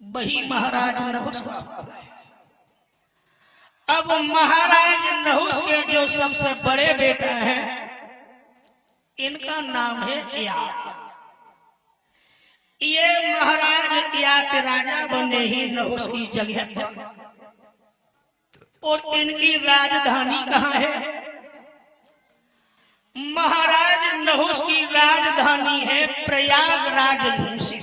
वही महाराज नहुष का हो गए। अब महाराज नहुष के जो सबसे बड़े बेटा हैं, इनका नाम है इयात। ये महाराज इयात राजा बने ही नहुष की जगह पर, और इनकी राजधानी कहाँ है? महाराज नहुष की राजधानी है प्रयागराज झुंसी।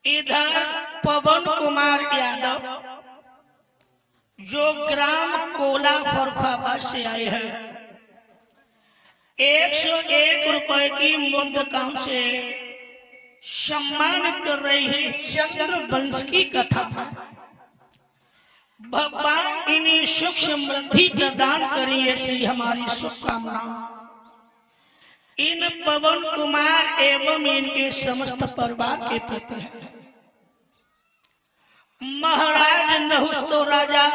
इधर पवन कुमार यादव जो ग्राम कोला फरुखाबाद से आए हैं, 101 रुपए की मुद्रकाओं से सम्मानित कर रही है चंद्रवंश की कथा में। भगवान इन्हें सुख समृद्धि प्रदान करी, ऐसी हमारी शुभकामना इन पवन कुमार एवं इनके समस्त परिवार के प्रति है। महाराज नहुष तो राजा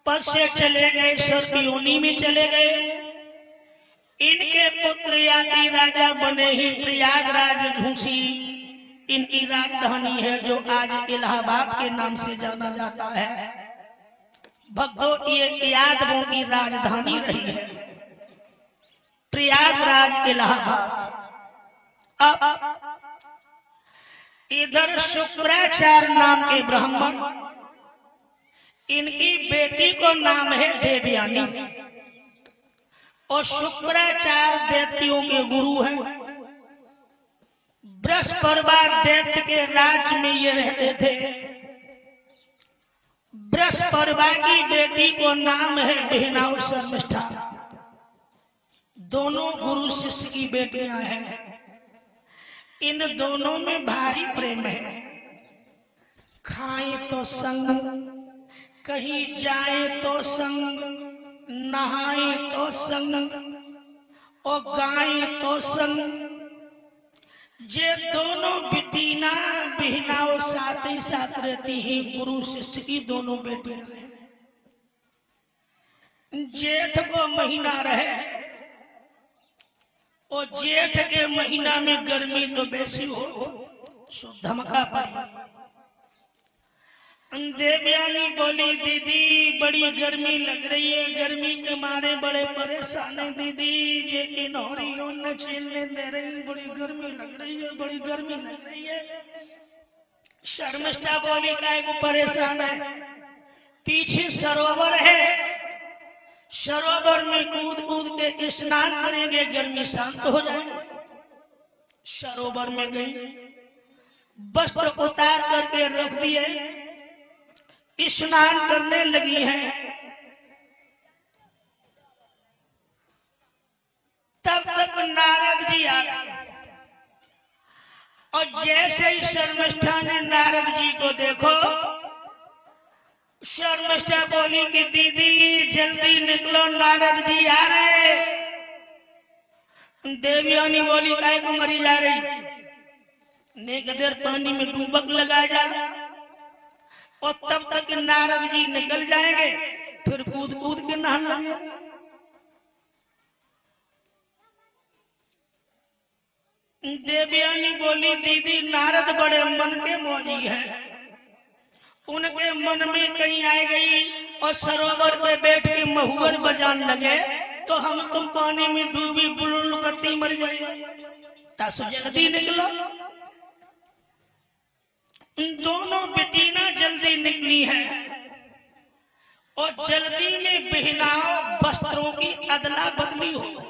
पद से चले गए, सर्पयोनि में चले गए। इनके पुत्र याति राजा बने ही प्रयागराज झुंसी इनकी राजधानी है, जो आज इलाहाबाद के नाम से जाना जाता है। भक्तों, ये यादवों की राजधानी रही है प्रयागराज इलाहाबाद। अब इधर शुक्राचार्य नाम के ब्राह्मण, इनकी बेटी को नाम है देवयानी, और शुक्राचार्य दैत्यों के गुरु हैं। बृहस्पति दैत्य के राज्य में ये रहते थे। बृहस्पति की बेटी को नाम है बिहनाव शर्मिष्ठा। दोनों गुरु शिष्य की बेटियां हैं। इन दोनों में भारी प्रेम है। खाए तो संग, कहीं जाए तो संग, नहाए तो संग, और गाए तो संग। ये दोनों बेटियां बिहनाओ साथ ही साथ रहती ही गुरु शिष्य की दोनों बेटियां हैं। जेठ को महीना रहे, और जेठ के महीना में गर्मी तो बेसी हो, सो धमका पड़ी। देवयानी बोली, दीदी बड़ी गर्मी लग रही है, गर्मी के मारे बड़े परेशान है दीदी, जे इनोरी न चलने दे रही, बड़ी गर्मी लग रही है, बड़ी गर्मी लग रही है। शर्मिष्ठा बोली, काय को परेशान है? पीछे सरोवर है, सरोवर में कूद कूद के स्नान करेंगे, गर्मी शांत हो जाएगी। सरोवर में गई, वस्त्र उतार करके रख दिए, स्नान करने लगी हैं। तब तक नारद जी आ गए, और जैसे ही शर्मिष्ठा ने नारद जी को देखो, शर्मिष्ठा बोली कि दीदी जल्दी निकलो, नारद जी आ रहे। देवयानी बोली, काय को मरी जा रही? नेक देर पानी में डूबक लगा जा, और तब तक नारद जी निकल जाएंगे, फिर कूद कूद के नहाने लगे। देवयानी बोली, दीदी नारद बड़े मन के मौजी हैं, उनके मन में कहीं आ गई, और सरोवर पे बैठ के महुअर बजाने लगे, तो हम तुम पानी में डूबी बुलुल करती मर जाए। तासु जल्दी निकलो। दोनों बेटियां जल्दी निकली हैं, और जल्दी में बिहनाओ वस्त्रों की अदला बदली हो गई।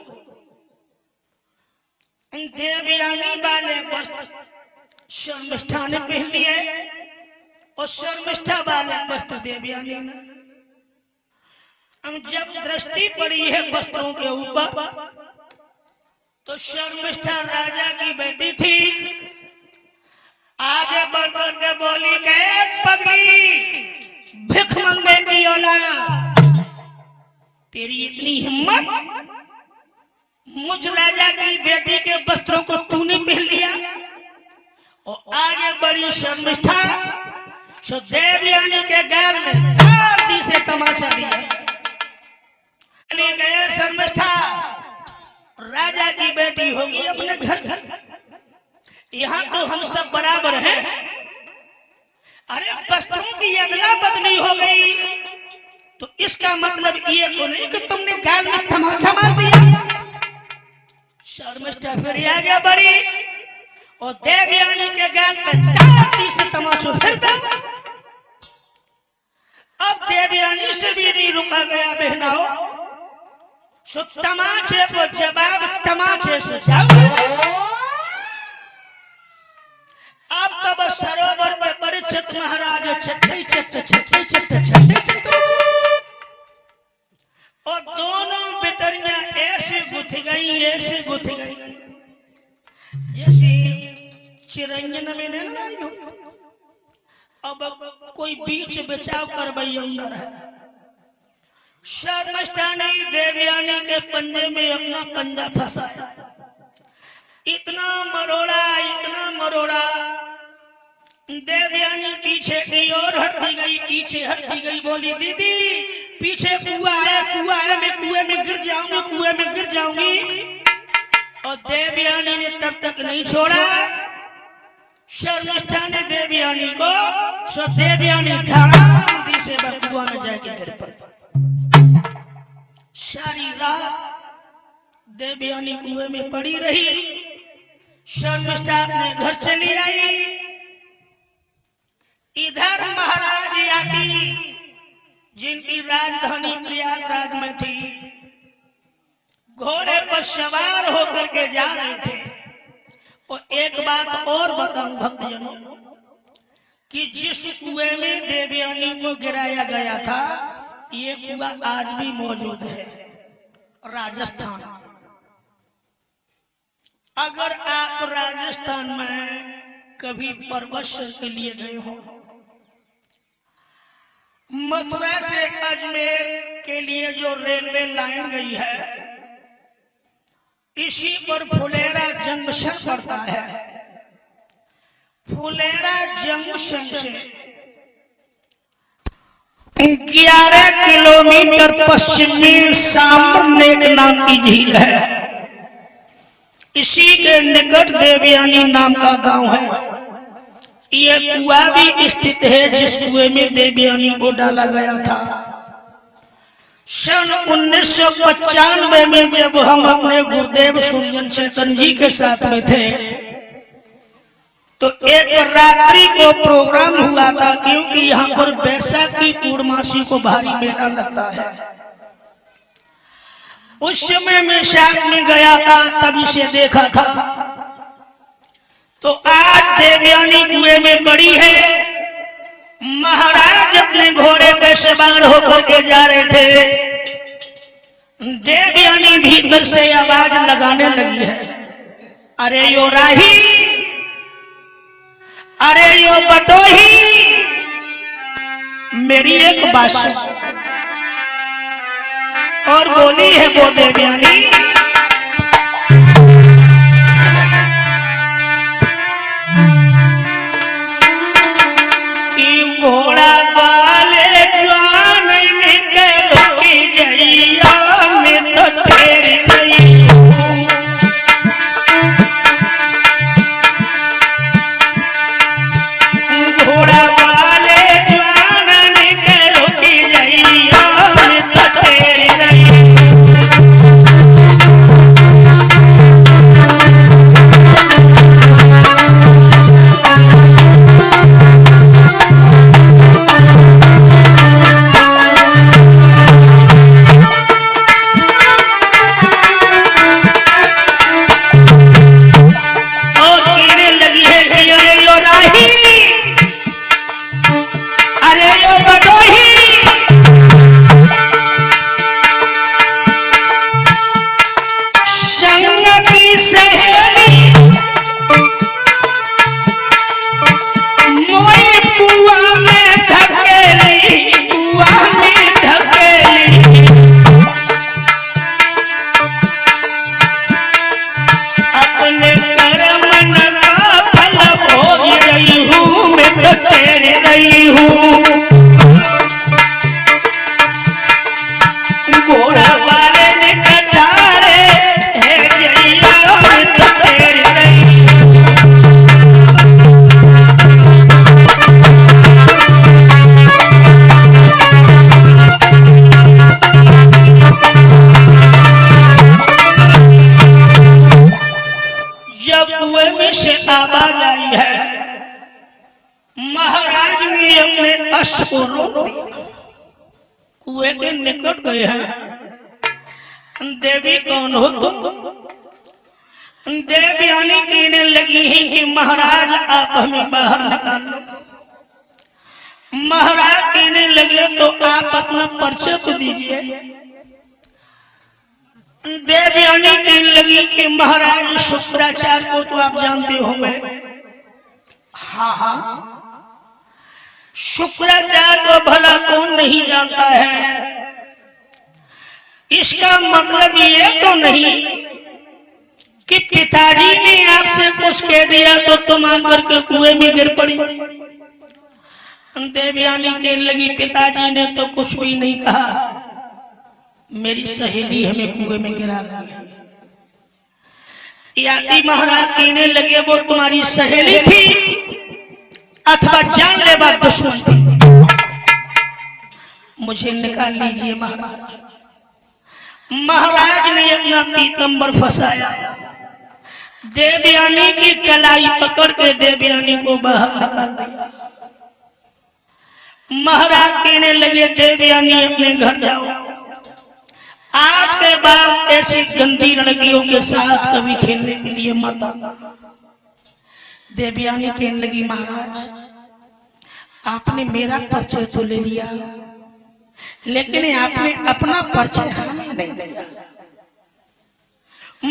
देवयानी वाले वस्त्र शर्मिष्ठा ने पहन लिए, और शर्मिष्ठा वाले वस्त्र देवयानी ने। अब जब दृष्टि पड़ी है वस्त्रों के ऊपर, तो शर्मिष्ठा राजा की बेटी थी, आगे बढ़ बढ़ के बोली, के पगली भिख मंगे की औलाद, तेरी इतनी हिम्मत, मुझ राजा की बेटी के वस्त्रों को तूने पहन लिया। और आगे बड़ी शर्मिष्ठा सो देवयानी के गाल में धारती से तमाचा दिया। गए शर्मिष्ठा, राजा की बेटी होगी अपने घर, यहाँ तो हम सब बराबर हैं। अरे वस्त्रों की अदला बदली हो गई तो इसका मतलब ये तो नहीं कि तुमने गाल में तमाचा मार दिया। शर्मिष्ठा फिर आ गया बड़ी और देवयानी के गाल पे ताकती से तमाचो फिर दो। अब देवयानी से भी नहीं रुका गया बहनाओ, सो तमाचे को जवाब तमाचे से जाओ। अब तब सरोवर में परीक्षित महाराज छट्टे छट्टे छट्टे छट्टे छट्टे छट्टे और दोनों बेटरियां ऐसे गुथ गई जैसे चिरंजन में नहीं हो। अब कोई बीच बचाव कर न रहा। शर्मिष्ठा ने देवयानी के पंजे में अपना पंजा फंसाया, इतना मरोड़ा देवयानी पीछे की ओर पीछे हटती गई। बोली दीदी पीछे कुआं है, मैं कुएं में गिर जाऊंगी। और देवयानी ने तब तक नहीं छोड़ा शर्मिष्ठा ने देवयानी को, सो देवयानी धड़ाम से कुआं में जाके गिर पड़ी। सारी रात देवयानी कुएं में पड़ी रही। शर्मिष्ठा अपने घर चली आई। इधर महाराज आकी जिनकी राजधानी प्रयागराज में थी, घोड़े पर सवार होकर के जा रहे थे। और एक बात और बताऊं भक्तजनों कि जिस कुएं में देवयानी को गिराया गया था ये कुआं आज भी मौजूद है राजस्थान। अगर आप राजस्थान में कभी परवश के लिए गए हो, मथुरा से अजमेर के लिए जो रेलवे लाइन गई है इसी पर फुलेरा जंक्शन पड़ता है। फुलेरा जंक्शन से 11 किलोमीटर पश्चिम में सामरनेक नाम की झील है। इसी के निकट देवयानी नाम का गांव है। ये कुआं भी स्थित है जिस कुएं में देवयानी को डाला गया था। सन 1995 में जब हम अपने गुरुदेव सुरजन चेतन जी के साथ में थे तो एक रात्रि को प्रोग्राम हुआ था, क्योंकि यहाँ पर बैसाखी पूर्णमासी को भारी मेला लगता है। उस समय मैं साथ में गया था, तब इसे देखा था। तो आज देवयानी कुएं में पड़ी है। महाराज अपने घोड़े पे सवार होकर के जा रहे थे। देवयानी भीतर से आवाज लगाने लगी है, अरे यो राही, अरे यो बटोही, मेरी एक बात सुन। और बोली है वो देवयानी, घोड़ा वाले जवान के रोकी जइया में तो तेरी नहीं हूँ। घोड़ा वाले जवान के रोकी जइया में तो तेरी नहीं हूँ। जब कुएं में से आवाज आई है, महाराज ने अपने अश्व को रोक दिया, कुएं के निकट गए हैं। देवी कौन हो तुम? देवयानी कहने लगी है कि महाराज आप हमें बाहर निकाल लो। महाराज कहने लगे तो आप अपना परिचय तो दीजिए। देवयानी कहने लगी कि महाराज शुक्राचार्य को तो आप जानते होंगे। हाँ हाँ, शुक्राचार्य को भला कौन नहीं जानता है। इसका मतलब ये तो नहीं कि पिताजी ने आपसे कुछ कह दिया तो तुम आकर के कुएं में गिर पड़ी। देवयानी कहने लगी पिताजी ने तो कुछ भी नहीं कहा, मेरी सहेली हमें कुएं में गिरा गई। याति महाराज कहने लगे वो तुम्हारी सहेली थी अथवा जानलेवा दुश्मन थी, मुझे निकाल लीजिए महाराज। महाराज ने अपना पीतंबर फंसाया, देवयानी की कलाई पकड़ के देवयानी को बाहर निकाल दिया। महाराज कहने लगे देवयानी अपने घर जाओ, आज के बाद ऐसी गंदी लड़कियों के साथ कभी खेलने के लिए मत आना। देवयानी कहने लगी महाराज आपने मेरा परिचय तो ले लिया, लेकिन आपने अपना परिचय हमें नहीं दिया।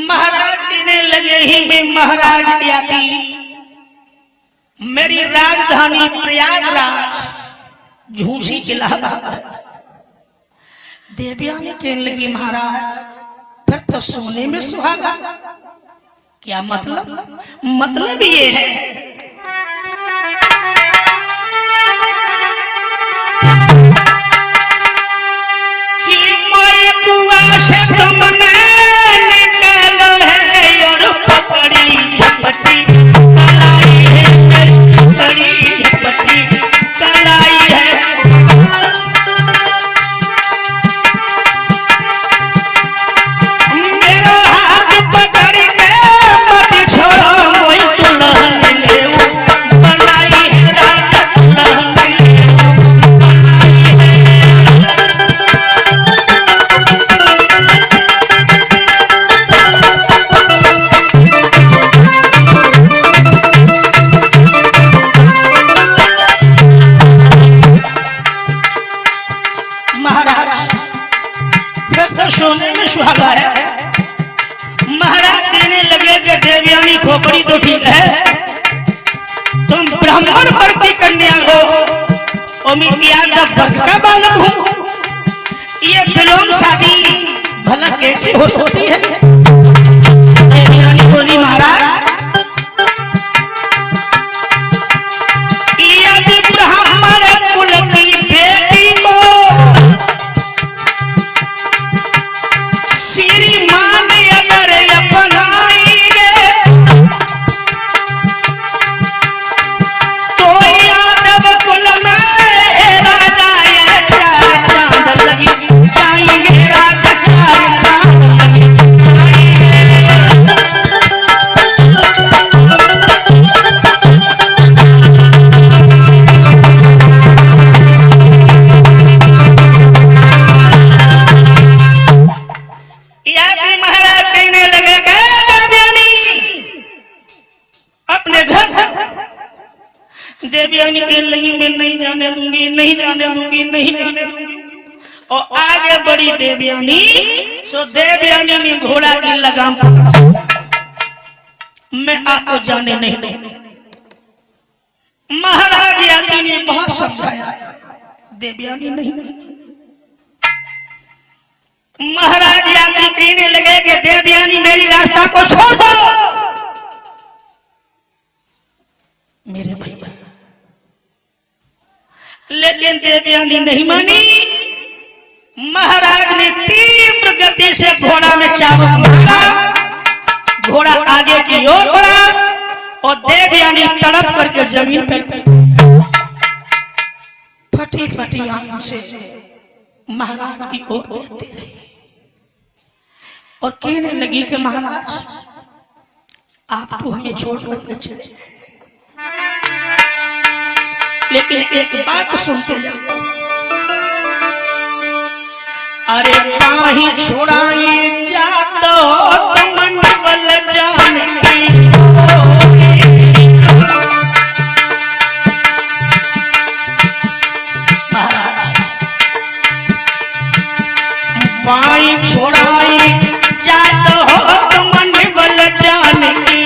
महाराज कहने लगे ही मैं महाराज याति, मेरी राजधानी प्रयागराज झूसी इलाहाबाद है। देवयानी कहने लगी महाराज फिर तो सोने में सुहागा। क्या मतलब? मतलब ये है कि मैं कुआं से तुमने निकालो है और पकड़ी झपटी कलाई है, पकड़ी झपटी कलाई है। मेरा हाथ पकड़ के मत छोड़ो, मोई दुल्हन ले बनाई है राजा दुल्हन ले। सोने में सुहागा है। महाराज कहने लगे कि देवयानी खोपड़ी तो ठीक है, तुम ब्राह्मण वर्ग की कन्या हो और मैं यादव वर्ग का बालक हूँ, ये विलोम शादी भला कैसे हो सकती है? देवयानी बोली महाराज यदि ब्राह्मण कुल की बेटी को श्रीमान अगर अपनाएंगे तो यादव कुल में राजा ये चार चांद लगी जाएंगे, राजा चार चांद लगी देवयानी कहने लगी मैं नहीं जाने दूंगी, नहीं जाने दूंगी, नहीं जाने दूंगी। और आगे बढ़ी देवयानी, सो देवयानी ने घोड़ा की लगाम पकड़ा, मैं आपको जाने नहीं दूंगी। महाराज याति ने बहुत समझाया, देवयानी नहीं मानी। महाराज याति कहने लगे कि देवयानी मेरी रास्ता को छोड़ दो। मेरे भैया लेकिन देवयानी नहीं मानी। महाराज ने तीव्र गति से घोड़ा में चाबुक मारा, घोड़ा आगे की ओर बढ़ा और देवयानी तड़प करके जमीन पर फटी फटी आंखों से महाराज की ओर देखती रही और कहने लगी कि महाराज आप तो हमें छोड़ करके चले गए, लेकिन एक बात सुनते जाओ। अरे काहे छोड़ाई जातो तुमन बल जान की पाई छोड़ाई जातो तुमन बल जान की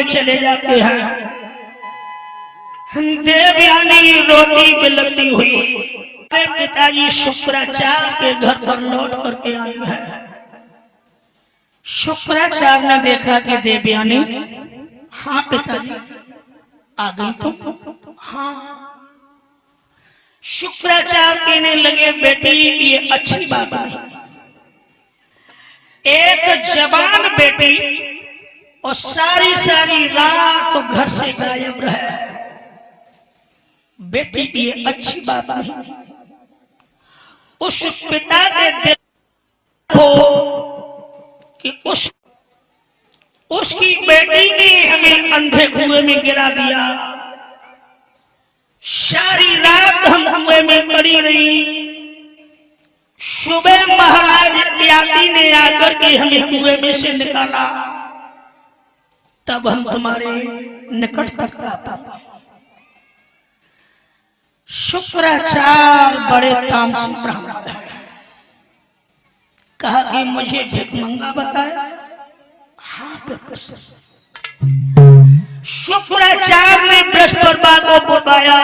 चले जाते हैं। देवयानी रोटी बिलकती हुई अपने पिताजी शुक्राचार्य के घर पर लौट करके आई है। शुक्राचार्य ने देखा कि देवयानी, हाँ पिताजी आ गई तुम? हाँ। शुक्राचार्य कहने लगे, बेटी ये अच्छी बात नहीं, एक जवान बेटी और सारी सारी रात तो घर से गायब रहे, बेटी ये अच्छी बात नहीं। उस पिता के दिल को कि उसकी बेटी ने हमें अंधे कुएं में गिरा दिया, सारी रात हम कुएं में पड़ी रही, सुबह महाराज याती ने आकर के हमें कुएं में से निकाला, तब हम तुम्हारे निकट तक आता। शुक्राचार्य बड़े तामसी ब्राह्मण हैं, कहा कि मुझे भिखमंगा बताया। हाँ पिताश्री। शुक्राचार्य ने बृहस्पतिवार को बुलवाया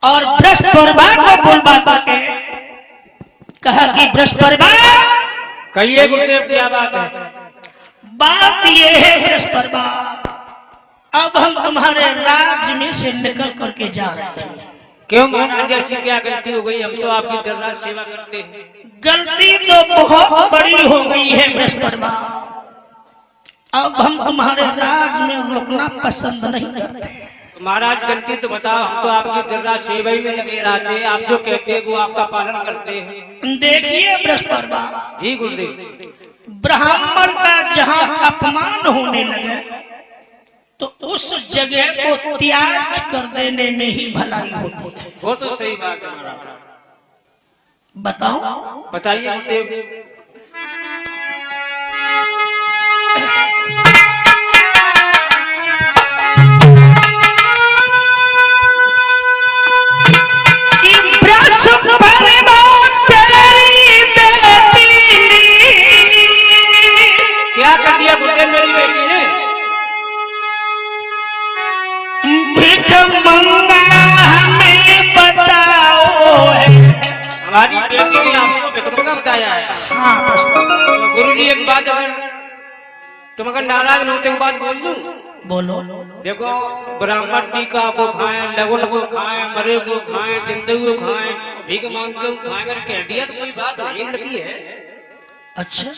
और बृहस्पतिवार को बुलवा करके कहा कि बृहस्पतिवार, कहिए गुरुदेव क्या बात है? बात ये है बृहस्पतिवार, अब हम तुम्हारे राज्य में से निकल करके जा रहे हैं। क्यों महाराज, ऐसी क्या गलती हो गई? हम तो आपकी दिन रात सेवा करते हैं। गलती तो बहुत बड़ी हो गई है बृहस्पतिवार, अब हम तुम्हारे राज्य में रुकना पसंद नहीं करते। महाराज गलती तो बताओ, हम तो आपकी दिन रात सेवा ही में लगे रहते हैं, आप जो कहते हैं वो आपका पालन करते हैं। देखिए बृहस्पति बाबा, जी गुरुदेव। ब्राह्मण का जहाँ अपमान होने लगे तो उस जगह को त्याग कर देने में ही भलाई होती है। वो तो सही बात है महाराज। बताओ, बताइए गुरुदेव। क्या कर दिया गुरुदेव मेरी बेटी ने? भिखमंगा हमें बताओ। हमारी बेटी ने आपको भिखमंगा बताया है? हाँ तो गुरु जी एक बात, अगर तुम अगर नाराज न होते, एक बात बोल दूं? बोलो। देखो, ब्राह्मण टीका को खाएं, लवण को खाएं, मरे को खाएं, जिंदे को खाएं, भीख मांग के खाएं, अगर कह दिया तो कोई बात नहीं, लड़की है। अच्छा,